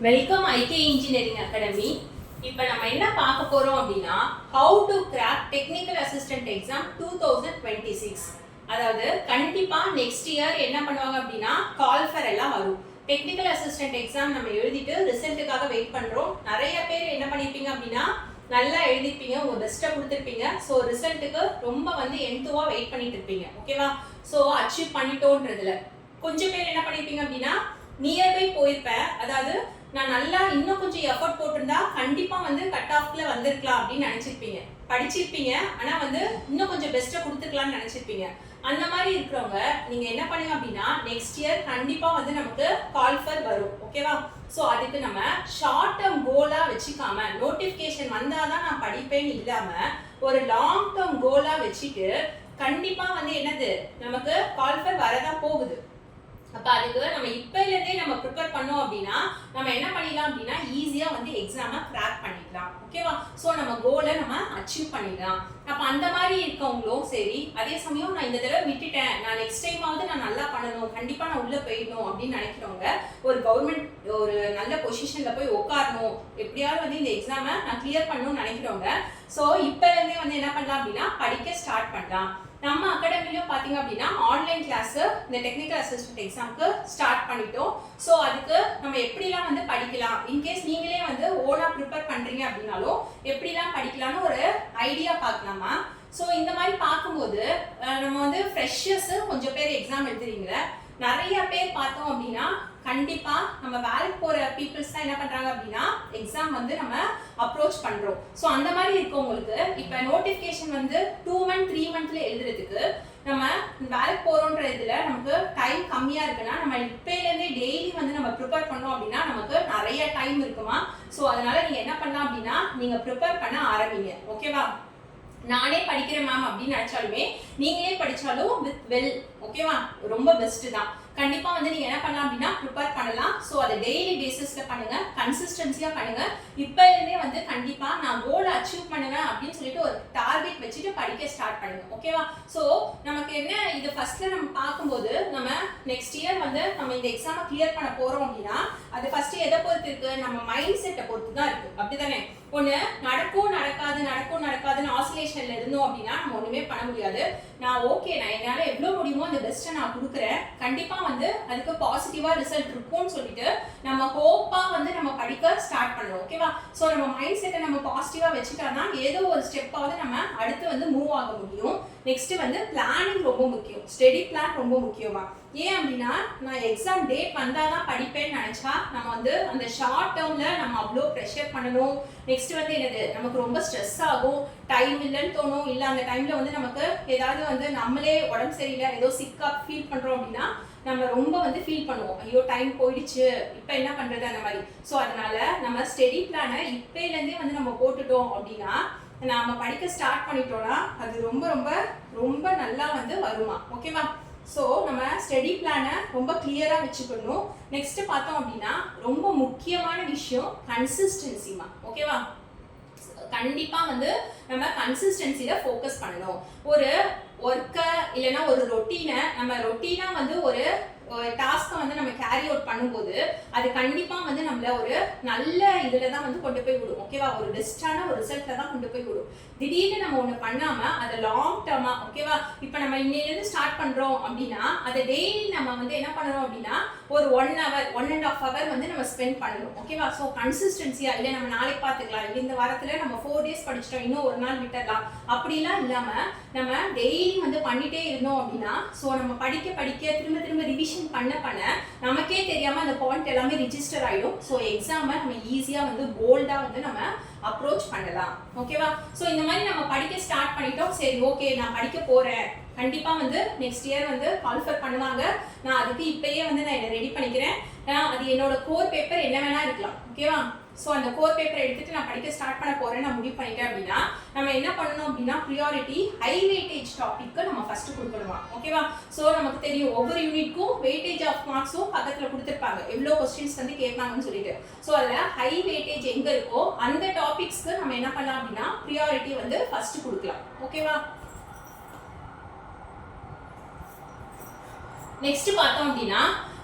Welcome ஐகே engineering academy. இப்போ நம்ம என்ன பார்க்க போறோம் அப்படின்னா how to crack technical assistant exam 2026. அதாவது கண்டிப்பா நெக்ஸ்ட் இயர் என்ன பண்ணுவாங்க அப்படின்னா கால்ஃபர் எல்லாம் வரும். டெக்னிக்கல் அசிஸ்டன்ட் எக்ஸாம் நம்ம எழுதிட்டு ரிசல்ட்டுக்காக வெயிட் பண்றோம். நிறைய பேர் என்ன பண்ணிருப்பீங்க அப்படின்னா நல்லா எழுதிருப்பீங்க, உங்க பெஸ்ட்டை கொடுத்துருப்பீங்க. ஸோ ரிசல்ட்டுக்கு ரொம்ப எந்துவா வெயிட் பண்ணிட்டு இருப்பீங்க. ஓகேவா? ஸோ அச்சீவ் பண்ணிட்டோன்றதுல கொஞ்சம் பேர் என்ன பண்ணிருப்பீங்க அப்படின்னா நியர்பை போயிருப்பேன். அதாவது நான் நல்லா இன்னும் கொஞ்சம் எஃபர்ட் போட்டிருந்தா கண்டிப்பா கட் ஆஃப்ல வந்திருக்கலாம் அப்படின்னு நினைச்சிருப்பீங்க, படிச்சிருப்பீங்க. ஆனா இன்னும் கொஞ்சம் பெஸ்ட்டை கொடுத்துருக்கலாம்னு நினைச்சிருப்பீங்க. அந்த மாதிரி இருக்கிறவங்க நீங்க என்ன பண்ணுங்க அப்படின்னா நெக்ஸ்ட் இயர் கண்டிப்பா நமக்கு கால்ஃபர் வரும். ஓகேவா? ஸோ அதுக்கு நம்ம ஷார்ட் டேர்ம் கோலா வச்சுக்காம நோட்டிஃபிகேஷன் வந்தாதான் நான் படிப்பேன்னு இல்லாம ஒரு லாங் டேர்ம் கோலா வச்சுட்டு கண்டிப்பா என்னது நமக்கு கால்ஃபர் வரதான் போகுது. அப்ப அதுக்கு நம்ம இப்பையிலேருந்தே நம்ம ப்ரிப்பேர் பண்ணோம் அப்படின்னா நம்ம என்ன பண்ணிடலாம் அப்படின்னா ஈஸியா எக்ஸாமை கிராக் பண்ணிடலாம். ஓகேவா? ஸோ நம்ம கோலை நம்ம அச்சீவ் பண்ணிடலாம். அப்ப அந்த மாதிரி இருக்கவங்களும் சரி, அதே சமயம் நான் இந்த தடவை விட்டுட்டேன், நான் நெக்ஸ்ட் டைமாவது நான் நல்லா பண்ணணும், கண்டிப்பா நான் உள்ள போயிடணும் அப்படின்னு நினைக்கிறவங்க, ஒரு கவர்மெண்ட் ஒரு நல்ல பொசிஷன்ல போய் உட்காரணும், எப்படியாவது இந்த எக்ஸாமை நான் கிளியர் பண்ணணும்னு நினைக்கிறவங்க ஸோ இப்ப இருந்தே என்ன பண்ணலாம் அப்படின்னா படிக்க ஸ்டார்ட் பண்ணலாம். நம்ம அகாடமிலையும் பார்த்தீங்க அப்படின்னா ஆன்லைன் கிளாஸ் இந்த டெக்னிக்கல் அசிஸ்டன்ட் எக்ஸாமுக்கு ஸ்டார்ட் பண்ணிட்டோம். ஸோ அதுக்கு நம்ம எப்படிலாம் படிக்கலாம், இன்கேஸ் நீங்களே ஓனா ப்ரிப்பேர் பண்றீங்க அப்படின்னாலும் எப்படிலாம் படிக்கலாம்னு ஒரு ஐடியா பார்க்கலாமா. ஸோ இந்த மாதிரி பார்க்கும்போது நம்ம ஃப்ரெஷர்ஸ் கொஞ்சம் பேர் எக்ஸாம் எழுதுறீங்க, நிறைய பேர் பார்த்தோம் அப்படின்னா கண்டிப்பா நம்ம வேலைக்கு போற பீப்புள்ஸ் தான் என்ன பண்றாங்க அப்படின்னா எக்ஸாம் நம்ம அப்ரோச் பண்றோம். ஸோ அந்த மாதிரி இருக்கவங்களுக்கு இப்ப நோட்டிபிகேஷன் 2 மந்த் 3 மந்த்ல எழுதுறதுக்கு நம்ம வேலைக்கு போறோன்ற இதுல நமக்கு டைம் கம்மியா இருக்குன்னா நம்ம இப்பையிலேருந்தே டெய்லி நம்ம ப்ரிப்பேர் பண்ணோம் அப்படின்னா நமக்கு நிறைய டைம் இருக்குமா. ஸோ அதனால நீங்க என்ன பண்ணலாம் அப்படின்னா நீங்க ப்ரிப்பேர் பண்ண ஆரம்பிங்க. ஓகேவா? நானே படிக்கிறேன் மேம் அப்படின்னு நினைச்சாலுமே நீங்களே படிச்சாலும் வித் வெல், ஓகேவா, ரொம்ப பெஸ்ட் தான். கண்டிப்பா நீங்க என்ன பண்ணலாம் அப்படின்னா ப்ரிப்பேர் பண்ணலாம். ஸோ அதை டெய்லி பேசிஸ்ல பண்ணுங்க, கன்சிஸ்டன்சியா பண்ணுங்க. இப்ப இருந்தே கண்டிப்பா நான் கோல் அச்சீவ் பண்ணுவேன் அப்படின்னு சொல்லிட்டு ஒரு டார்கெட் வச்சுட்டு படிக்க ஸ்டார்ட் பண்ணுங்க. ஓகேவா? ஸோ நமக்கு என்ன இது ஃபர்ஸ்ட்ல நம்ம பார்க்கும்போது நம்ம நெக்ஸ்ட் இயர் நம்ம இந்த எக்ஸாமை கிளியர் பண்ண போறோம் அப்படின்னா அது ஃபர்ஸ்ட் எதை பொறுத்து இருக்கு, நம்ம மைண்ட் செட்டை பொறுத்து தான் இருக்கு. அப்படிதானே? ஒண்ணு நடக்கும் நடக்காதுன்னு ஆசிலேஷன்ல இருந்தோம் அப்படின்னா நம்ம ஒண்ணுமே பண்ண முடியாது. நான் ஓகே, நான் என்னால எவ்வளவு முடியுமோ அந்த பெஸ்ட்டை நான் கொடுக்குறேன், கண்டிப்பா அதுக்கு பாசிட்டிவா ரிசல்ட் இருக்கும்னு சொல்லிட்டு நம்ம ஹோப்பா நம்ம படிக்க ஸ்டார்ட் பண்ணணும். ஓகேவா? சோ நம்ம மைண்ட் செட்டை நம்ம பாசிட்டிவா வச்சுட்டோம்னா ஏதோ ஒரு ஸ்டெப்பாவது நம்ம அடுத்து மூவ் ஆக முடியும். நெக்ஸ்ட் பிளானிங் ரொம்ப முக்கியம், ஸ்டடி பிளான் ரொம்ப முக்கியமா. ஏன் அப்படின்னா நான் எக்ஸாம் டேட் வந்தாதான் படிப்பேன்னு நினைச்சா நம்ம அந்த ஷார்ட் டேர்ம்ல நம்ம அவ்வளோ ப்ரெஷர் பண்ணணும். நெக்ஸ்ட் என்னது நமக்கு ரொம்ப ஸ்ட்ரெஸ் ஆகும், டைம் இல்லைன்னு தோணும். இல்லை அந்த டைம்ல நமக்கு ஏதாவது நம்மளே உடம்பு சரியில்லை, ஏதோ சிக்கா ஃபீல் பண்றோம் அப்படின்னா நம்ம ரொம்ப ஃபீல் பண்ணுவோம், ஐயோ டைம் போயிடுச்சு, இப்போ என்ன பண்றது அந்த மாதிரி. ஸோ அதனால நம்ம ஸ்டடி பிளானை இப்பையிலேருந்தே நம்ம போட்டுட்டோம் அப்படின்னா நாம படிக்க ஸ்டார்ட் பண்ணிட்டோம்னா அது ரொம்ப ரொம்ப ரொம்ப நல்லா வருமா. ஓகேவா? ஸோ நம்ம ஸ்டடி பிளானை ரொம்ப கிளியரா வச்சுக்கணும். நெக்ஸ்ட் பார்த்தோம் அப்படின்னா ரொம்ப முக்கியமான விஷயம் கன்சிஸ்டன்சிமா. ஓகேவா? கண்டிப்பா நம்ம கன்சிஸ்டன்சில ஃபோக்கஸ் பண்ணணும். ஒரு ஒர்க்கை இல்லைன்னா ஒரு ரொட்டீனை நம்ம ரொட்டீனா ஒரு டாஸ்க்கை நம்ம கேரி அவுட் பண்ணும்போது அது கண்டிப்பா நம்மள ஒரு நல்ல இதுல தான் கொண்டு போய் விடும். ஓகேவா? ஒரு பெஸ்டான ஒரு ரிசல்ட்ல தான் கொண்டு போய் விடும். திடீர்னு நம்ம ஒண்ணு பண்ணாம அதை லாங் டேர்மா, ஓகேவா, இப்ப நம்ம இன்னையிலிருந்து ஸ்டார்ட் பண்றோம் அப்படின்னா அதை டெய்லி நம்ம என்ன பண்ணணும் அப்படின்னா ஒரு 1 hour 1.5 hour நம்ம ஸ்பெண்ட் பண்ணணும். ஓகேவா? ஸோ கன்சிஸ்டன்சியா இல்லை நம்ம நாளைக்கு பார்த்துக்கலாம், இந்த வாரத்துல நம்ம 4 days படிச்சிட்டோம், இன்னும் ஒரு நாள் விட்டுடலாம், அப்படிலாம் இல்லாம நம்ம டெய்லி பண்ணிட்டே இருந்தோம் அப்படின்னா ஸோ நம்ம படிக்க படிக்க திரும்ப திரும்ப ரிவிஷன் பண்ண நமக்கே தெரியாம அந்த பாயிண்ட் எல்லாமே ரிஜிஸ்டர் ஆயிடும். ஸோ எக்ஸாமை நம்ம ஈஸியா போல்டா நம்ம அப்ரோச் பண்ணலாம். ஓகேவா? ஸோ இந்த மாதிரி நம்ம படிக்க ஸ்டார்ட் பண்ணிட்டோம். சரி, ஓகே, நான் படிக்க போறேன், கண்டிப்பா நெக்ஸ்ட் இயர் கால்ஃபர் பண்ணுவாங்க, நான் அதுக்கு இப்பயே நான் என்ன ரெடி பண்ணிக்கிறேன். அது என்னோட கோர் பேப்பர் என்ன வேணா இருக்கலாம். ஓகேவா? ஸோ அந்த கோர் பேப்பரை எடுத்துட்டு நான் படிக்க ஸ்டார்ட் பண்ண போறேன் நான் முடிவு பண்ணிட்டேன் அப்படின்னா நம்ம என்ன பண்ணணும் அப்படின்னா ப்ரியாரிட்டி ஹை வெயிட்டேஜ் டாபிக்கு நம்ம ஃபர்ஸ்ட் கொடுக்கணுமா. ஓகேவா? ஸோ நமக்கு தெரியும் ஒவ்வொரு யூனிட்க்கும் வெயிட்டேஜ் ஆஃப் மார்க்ஸும் பக்கத்துல கொடுத்துருப்பாங்க, எவ்வளோ கொஸ்டின்ஸ் கேட்பாங்கன்னு சொல்லிட்டு. ஸோ அதுல ஹை வெயிட்டேஜ் எங்க இருக்கோ அந்த டாபிக்ஸ்க்கு நம்ம என்ன பண்ணலாம் அப்படின்னா ப்ரியாரிட்டி ஃபர்ஸ்ட் கொடுக்கலாம். ஓகேவா? நெக்ஸ்ட் பார்த்தோம் அப்படின்னா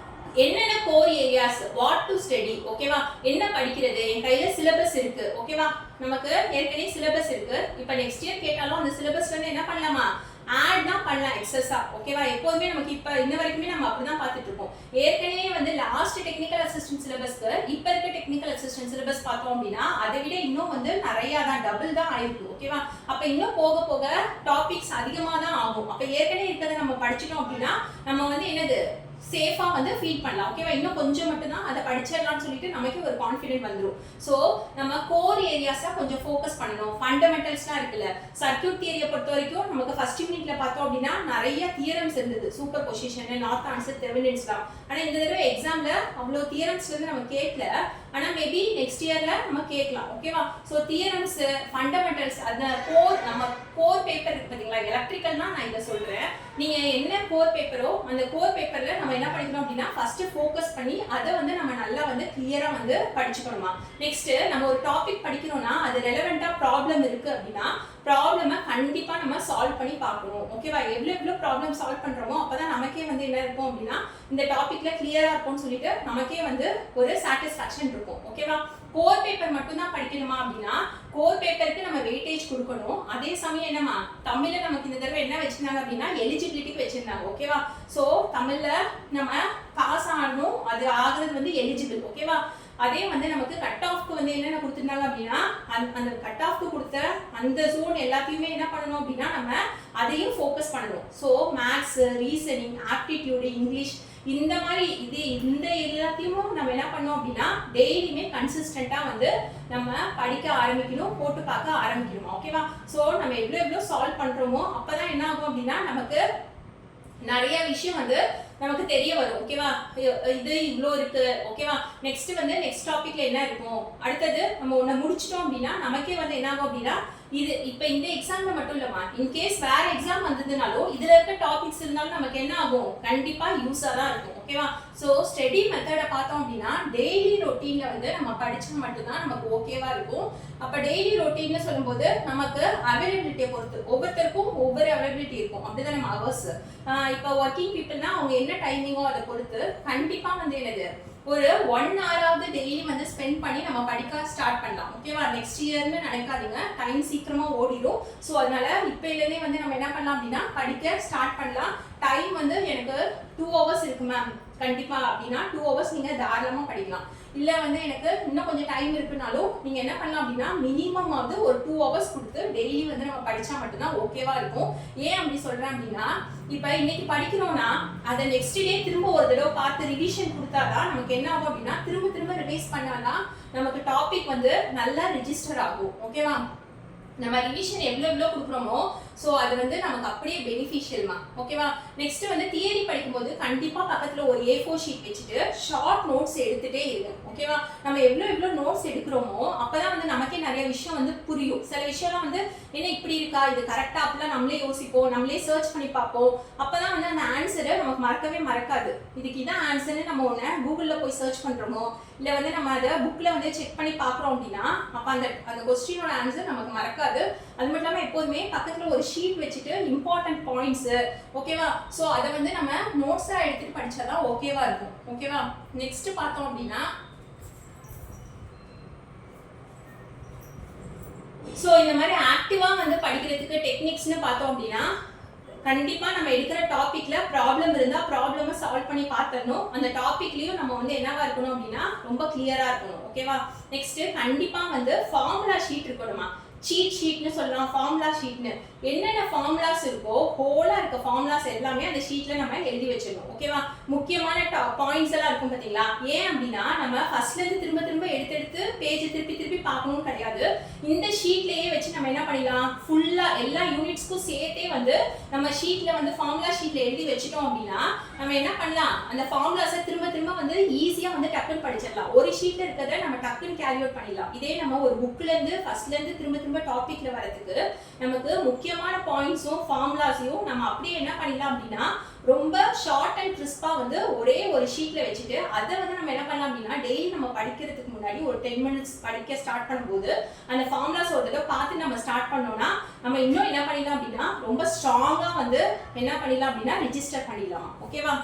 என்னென்ன core areas, what to study, ஓகேவா, என்ன படிக்கிறது, என் கையில சிலபஸ் இருக்கு, ஓகேவா, நமக்கு ஏற்கனவே சிலபஸ் இருக்கு. இப்போ நெக்ஸ்ட் இயர் கேட்டாலும் அந்த சிலபஸ்ல இருந்து என்ன பண்ணலாமா, ஆட் தான் பண்ணலாம் எக்ஸஸா, ஓகேவா. எப்போதுமே நமக்கு இப்போ இன்ன வரைக்குமே நம்ம அப்படிதான் பார்த்துட்டு இருக்கோம். ஏற்கனவே வந்து லாஸ்ட் டெக்னிக்கல் அசிஸ்டன்ட் சிலபஸ்க்கு இப்போ இருக்க டெக்னிக்கல் அசிஸ்டன்ட் சிலபஸ் பார்த்தோம் அப்படின்னா அதை விட இன்னும் வந்து நிறையா தான், டபுள் தான் ஆயிருக்கு, ஓகேவா. அப்போ இன்னும் போக போக டாபிக்ஸ் அதிகமாக தான் ஆகும். அப்போ ஏற்கனவே இருக்கிறத நம்ம படிச்சிட்டோம் அப்படின்னா நம்ம வந்து என்னது சேஃபா வந்து ஃபீல் பண்ணலாம், ஓகேவா. இன்னும் கொஞ்சம் மட்டும் தான் அதை படிச்சிடலாம்னு சொல்லிட்டு நமக்கு ஒரு கான்ஃபிடென்ட் வந்துடும். ஸோ நம்ம கோர் ஏரியாஸா கொஞ்சம் ஃபோக்கஸ் பண்ணணும். ஃபண்டமெண்டல்ஸ்லாம் இருக்குல்ல, சர்க்யூட் தியரியை பொறுத்த வரைக்கும் நமக்கு ஃபர்ஸ்ட் யூனிட்ல பார்த்தோம் அப்படின்னா நிறைய தியரம்ஸ் இருந்தது, சூப்பர் பொசிஷன், நார்த் ஆன்சர், தெவெனின்ஸ்லாம். ஆனால் இந்த தடவை எக்ஸாம்ல அவ்வளோ தியரம்ஸ் வந்து நம்ம கேட்கல. ஆனால் மேபி நெக்ஸ்ட் இயர்ல நம்ம கேட்கலாம், ஓகேவா. ஸோ தியரம்ஸ், ஃபண்டமெண்டல்ஸ், அந்த கோர், நம்ம கோர் பேப்பர் இருக்கு பார்த்தீங்களா, எலக்ட்ரிக்கல்னா நான் இதை சொல்றேன். நீங்க என்ன கோர் பேப்பரோ அந்த கோர் பேப்பர்ல நம்ம என்ன படிக்கணும் அப்படின்னா ஃபர்ஸ்ட் ஃபோக்கஸ் பண்ணி அதை வந்து நம்ம நல்லா வந்து கிளியரா வந்து படிச்சுக்கணுமா. நெக்ஸ்ட் நம்ம ஒரு டாபிக் படிக்கிறோம்னா அது ரெலவெண்டா ப்ராப்ளம் இருக்கு அப்படின்னா ப்ராப்ளமை கண்டிப்பா நம்ம சால்வ் பண்ணி பார்க்கணும், ஓகேவா. எவ்வளோ ப்ராப்ளம் சால்வ் பண்றோமோ அப்பதான் நமக்கே வந்து என்ன இருக்கும் அப்படின்னா இந்த டாபிக்ல கிளியரா இருக்கும்னு சொல்லிட்டு நமக்கே வந்து ஒரு சாட்டிஸ்ஃபேக்ஷன் இருக்கும், ஓகேவா. கோர் பேப்பர் மட்டும் தான் படிக்கணுமா அப்படின்னா கோர் பேப்பருக்கு நம்ம வெயிட்டேஜ் கொடுக்கணும். அதே சமயம் என்னமா தமிழ்ல நமக்கு இந்த தடவை என்ன வச்சிருந்தாங்க அப்படின்னா எலிஜிபிலிட்டிக்கு வச்சிருந்தாங்க, ஓகேவா. ஸோ தமிழ்ல நம்ம பாஸ் ஆகணும், அது ஆகுறது வந்து எலிஜிபிள், ஓகேவா. அதே வந்து நமக்கு கட் ஆஃப்க்கு வந்து என்னென்ன கொடுத்துருந்தாங்க அப்படின்னா அந்த கட் ஆஃப்க்கு கொடுத்த அந்த ஜோன் எல்லாத்தையுமே என்ன பண்ணணும் அப்படின்னா நம்ம அதையும் ஃபோக்கஸ் பண்ணணும். So maths, reasoning, aptitude, English, இந்த மாதிரி இந்த எல்லாத்தையும் நம்ம என்ன பண்ணோம் அப்படின்னா டெய்லியுமே கன்சிஸ்டண்டா வந்து நம்ம படிக்க ஆரம்பிக்கணும், போட்டு பார்க்க ஆரம்பிக்கணும், ஓகேவா. ஸோ நம்ம எவ்வளோ சால்வ் பண்றோமோ அப்பதான் என்ன ஆகும் அப்படின்னா நமக்கு நிறைய விஷயம் வந்து நமக்கு தெரிய வரும், ஓகேவா. இது இவ்வளோ இருக்கு, ஓகேவா. நெக்ஸ்ட் வந்து நெக்ஸ்ட் டாபிக்ல என்ன இருக்கும், அடுத்தது நம்ம ஒன்று முடிச்சிட்டோம் அப்படின்னா நமக்கே வந்து என்ன ஆகும் அப்படின்னா இது இப்போ இந்த எக்ஸாம்ல மட்டும் இல்லைம்மா, இன்கேஸ் வேற எக்ஸாம் வந்ததுனாலும் இதுல இருக்க டாபிக்ஸ் இருந்தாலும் நமக்கு என்ன ஆகும், கண்டிப்பா யூஸா தான் இருக்கும், ஓகேவா. ஸோ ஸ்டடி மெத்தடை பார்த்தோம் அப்படின்னா டெய்லி ரொட்டீன்ல வந்து நம்ம படிச்சா மட்டும்தான் நமக்கு ஓகேவா இருக்கும். அப்போ டெய்லி ரொட்டீன்ல சொல்லும்போது நமக்கு அவைலபிலிட்டியை பொறுத்து ஒவ்வொருத்தருக்கும் ஒவ்வொரு அவைலபிலிட்டி இருக்கும், அப்படிதான் நம்ம ஹவர்ஸ். இப்போ ஒர்க்கிங் பீப்புள்னா அவங்க என்ன டைமிங்கோ அதை பொறுத்து கண்டிப்பா வந்து என்னது ஒரு 1 ஹவராவது டெய்லி வந்து ஸ்பெண்ட் பண்ணி நம்ம படிக்க ஸ்டார்ட் பண்ணலாம், ஓகேவா. நெக்ஸ்ட் இயர்னு நினைக்காதீங்க, டைம் சீக்கிரமா ஓடிடும். ஸோ அதனால இப்போலேருந்தே வந்து நம்ம என்ன பண்ணலாம் அப்படின்னா படிக்க ஸ்டார்ட் பண்ணலாம். டைம் வந்து எனக்கு 2 ஹவர்ஸ் இருக்கு மேம் கண்டிப்பா அப்படின்னா 2 ஹவர்ஸ் நீங்க தாராளமா படிக்கலாம். இல்ல வந்து எனக்கு இன்னும் கொஞ்சம் டைம் இருக்குனாலும் நீங்க என்ன பண்ணலாம் அப்படின்னா மினிமம் வந்து ஒரு 2 ஹவர்ஸ் கொடுத்து டெய்லி வந்து நம்ம படிச்சா மட்டும்தான் ஓகேவா இருக்கும். ஏன் அப்படி சொல்றேன் அப்படின்னா இப்ப இன்னைக்கு படிக்கிறோம்னா அதை நெக்ஸ்ட் டே திரும்ப ஒரு தடவை பார்த்து ரிவிஷன் கொடுத்தாதான் நமக்கு என்ன ஆகும் அப்படின்னா திரும்ப திரும்ப ரிவைஸ் பண்ணாதான் நமக்கு டாபிக் வந்து நல்லா ரெஜிஸ்டர் ஆகும், ஓகேவா. நம்ம ரிவிஷன் எவ்வளோ கொடுக்குறோமோ ஸோ அது வந்து நமக்கு அப்படியே பெனிஃபிஷியல்மா, ஓகேவா. நெக்ஸ்ட் வந்து தியரி படிக்கும்போது கண்டிப்பாக பக்கத்தில் ஒரு A4 ஷீட் வச்சுட்டு ஷார்ட் நோட்ஸ் எடுத்துகிட்டே இருக்கு, ஓகேவா. நம்ம எவ்வளோ நோட்ஸ் எடுக்கிறோமோ அப்போதான் வந்து நமக்கே நிறைய விஷயம் வந்து புரியும். சில விஷயம்லாம் வந்து என்ன இப்படி இருக்கா, இது கரெக்டாக அப்படிலாம் நம்மளே யோசிப்போம், நம்மளே சர்ச் பண்ணி பார்ப்போம். அப்போதான் வந்து அந்த ஆன்சரை நமக்கு மறக்கவே மறக்காது. இதுக்கு இதான் ஆன்சர்னு நம்ம ஒன்று கூகுளில் போய் சர்ச் பண்ணுறோமோ இல்லை வந்து நம்ம அதை புக்கில் வந்து செக் பண்ணி பார்க்குறோம் அப்படின்னா அப்போ அந்த கொஸ்டினோட ஆன்சர் நமக்கு மறக்காது. அது மட்டும் இல்லாமல் எப்போதுமே பக்கத்தில் ஒரு ஷீட் வச்சுட்டு இம்பார்ட்டன்ட் பாயிண்ட்ஸ், ஓகேவா. ஸோ அதை வந்து நம்ம நோட்ஸா எடுத்துட்டு படிச்சாதான் ஓகேவா இருக்கும், ஓகேவா. நெக்ஸ்ட் பார்த்தோம் அப்படின்னா ஸோ இந்த மாதிரி ஆக்டிவா வந்து படிக்கிறதுக்கு டெக்னிக்ஸ்னு பார்த்தோம் அப்படின்னா கண்டிப்பா நம்ம எடுக்கிற டாபிக்ல ப்ராப்ளம் இருந்தா ப்ராப்ளமை சால்வ் பண்ணி பார்த்தரணும். அந்த டாபிக்லயும் நம்ம வந்து என்னவா இருக்கணும் அப்படின்னா ரொம்ப கிளியரா இருக்கணும், ஓகேவா. நெக்ஸ்ட் கண்டிப்பா வந்து ஃபார்முலா ஷீட் இருக்கணுமா. சீட் ஷீட்னு சொல்லலாம், ஃபார்முலா ஷீட்னு. என்னென்ன ஃபார்முலாஸ் இருக்கோ ஹோலா இருக்க ஃபார்முலாஸ் எல்லாமே அந்த ஷீட்ல நம்ம எழுதி வச்சிடணும், ஓகேவா. முக்கியமான பாயிண்ட்ஸ் எல்லாம் இருக்கும் பார்த்தீங்களா. ஏன் அப்படின்னா நம்ம ஃபர்ஸ்ட்ல இருந்து திரும்ப திரும்ப எடுத்து பேஜ் திருப்பி பார்க்கணும்னு கிடையாது. இந்த ஷீட்லயே வச்சு நம்ம என்ன பண்ணிடலாம், ஃபுல்லா எல்லா யூனிட்ஸ்க்கும் சேர்த்தே வந்து நம்ம ஷீட்ல வந்து ஃபார்முலா ஷீட்ல எழுதி வச்சிட்டோம் அப்படின்னா நம்ம என்ன பண்ணலாம், அந்த ஃபார்முலாஸை திரும்ப திரும்ப வந்து ஈஸியா வந்து டக்குன்னு படிச்சிடலாம். ஒரு ஷீட்ல இருக்கிறத நம்ம டக்குன்னு கேரி அவுட் பண்ணிடலாம். இதே நம்ம ஒரு புக்ல இருந்து ஃபர்ஸ்ட்ல இருந்து திரும்ப டாபிக்ல வரதுக்கு நமக்கு முக்கியமான பாயிண்ட்ஸும் ஃபார்முலாஸையும் நம்ம அப்படியே என்ன பண்ணிடலாம் அப்படின்னா ரொம்ப ஷார்ட் அண்ட் கிறிஸ்பா வந்து ஒரே ஒரு ஷீட்ல வச்சுட்டு அதை வந்து நம்ம என்ன பண்ணலாம் அப்படின்னா டெய்லி நம்ம படிக்கிறதுக்கு முன்னாடி ஒரு 10 மினிட்ஸ் படிக்க ஸ்டார்ட் பண்ணும்போது அந்த ஃபார்முலாஸ் ஒரு தடவை பார்த்து நம்ம ஸ்டார்ட் பண்ணோம்னா நம்ம இன்னும் என்ன பண்ணிடலாம் அப்படின்னா ரொம்ப ஸ்ட்ராங்கா வந்து என்ன பண்ணிடலாம் அப்படின்னா ரெஜிஸ்டர் பண்ணிடலாம், ஓகேவா.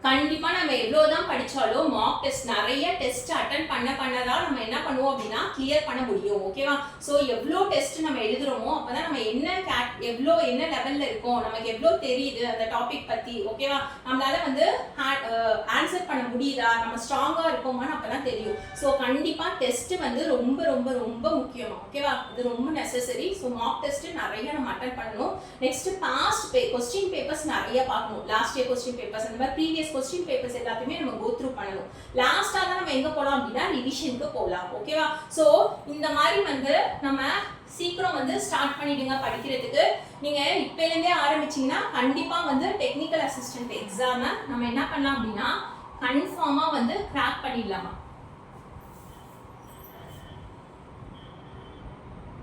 கண்டிப்பா நம்ம எவ்வளவுதான் படிச்சாலும் மார்க் டெஸ்ட் நிறைய டெஸ்ட் அட்டன் பண்ணதான் நம்ம என்ன பண்ணுவோம் அப்படின்னா கிளியர் பண்ண முடியும். ஓகேவா? ஸோ எவ்வளோ டெஸ்ட் நம்ம எழுதுறோமோ அப்பதான் நம்ம என்ன லெவல்ல இருக்கோம், நமக்கு எவ்வளோ தெரியுது அந்த டாபிக் பத்தி. ஓகேவா? நம்மளால வந்து ஆன்சர் பண்ண முடியுதா, நம்ம ஸ்ட்ராங்கா இருக்கோமான்னு அப்பதான் தெரியும். ஸோ கண்டிப்பா டெஸ்ட் வந்து ரொம்ப ரொம்ப ரொம்ப முக்கியம். ஓகேவா? இது ரொம்ப நெசசரி. ஸோ மார்க் டெஸ்ட் நிறைய நம்ம அட்டன் பண்ணணும். நெக்ஸ்ட் பாஸ்ட் கொஸ்டின் பேப்பர்ஸ் நிறைய பார்க்கணும். லாஸ்ட் இயர் கொஸ்டின் பேப்பர்ஸ், அந்த மாதிரி ப்ரீவியஸ் கொஸ்டின் பேப்பர்ஸ் எல்லாத்தையுமே நம்ம கோ த்ரூ பண்ணணும். லாஸ்டா தான் நம்ம எங்க போலாம் அப்படின்னா ரிவிஷனுக்கு போகலாம். ஓகேவா? சோ இந்த மாதிரி வந்து நம்ம சீக்கிரம் வந்து ஸ்டார்ட் பண்ணிடுங்க படிக்கிறதுக்கு. நீங்க இப்ப இருந்தே ஆரம்பிச்சீங்கன்னா கண்டிப்பா வந்து டெக்னிக்கல் அசிஸ்டன்ட் எக்ஸாம நம்ம என்ன பண்ணலாம் அப்படின்னா கன்ஃபார்மா வந்து கிராக் பண்ணிடலாமா.